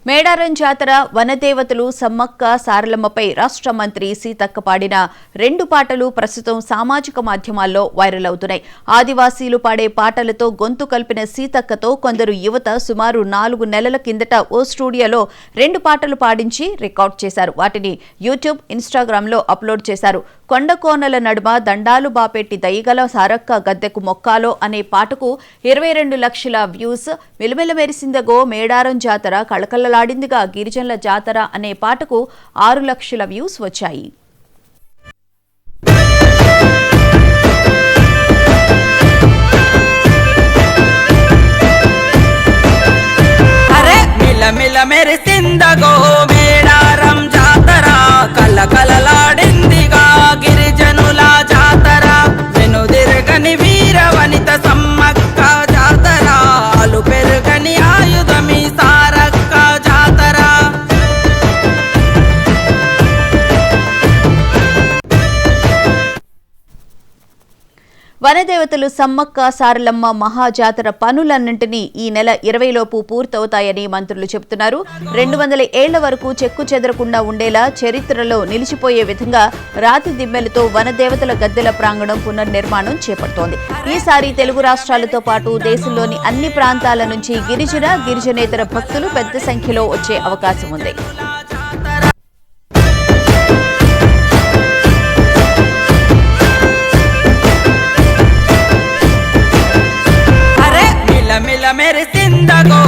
మేడారం జాతర వనదేవతలు సమ్మక్క సారలమ్మపై రాష్ట్ర మంత్రి సీతక్క పాడిన 2 పాటలు ప్రస్తుతం సామాజిక మాధ్యమాల్లో వైరల్ అవుతున్నాయి. ఆదివాసీలు పాడే పాటలతో గొంతు కలిపిన సీతక్కతో కొందరు యువత సుమారు 4 నెలల కిందట ఓ స్టూడియోలో 2 పాటలు పాడించి రికార్డ్ చేశారు. వాటిని యూట్యూబ్, ఇన్స్టాగ్రామ్లో అప్లోడ్ చేశారు. కొండకోనల నడుమ దండాలు బాపెట్టి దయగల సారక్క గద్దెకు మొక్కాలో అనే పాటకు 22 లక్షల వ్యూస్, మిలమిల మెరిసిందగో మేడారం జాతర కళకళలాడిందిగా గిరిజనుల జాతర అనే పాటకు 6 లక్షల వ్యూస్ వచ్చాయి. మిలమిల మెరిసిందగో మేడారం జాతర కళకళలాడిందిగా గిరిజనుల జాతర వెనుదిరగని వీర వనిత సమ్మక్క జాతర అలు పెరుగని ఆయుధమి సారక్క జాతర వనదేవతలు సమ్మక్క సారలమ్మ మహాజాతర పనులన్నింటినీ ఈ నెల 20 లోపు పూర్తవుతాయని మంత్రులు చెబుతున్నారు. 200 ఏళ్ల వరకు చెక్కు చెదరకుండా ఉండేలా చరిత్రలో నిలిచిపోయే విధంగా రాతి దిమ్మెలతో వనదేవతల గద్దెల ప్రాంగణం పునర్నిర్మాణం చేపడుతోంది. ఈసారి తెలుగు రాష్ట్రాలతో పాటు దేశంలోని అన్ని ప్రాంతాల నుంచి గిరిజనేతర భక్తులు పెద్ద సంఖ్యలో వచ్చే అవకాశం ఉంది. మిలమిల మెరిసిందగో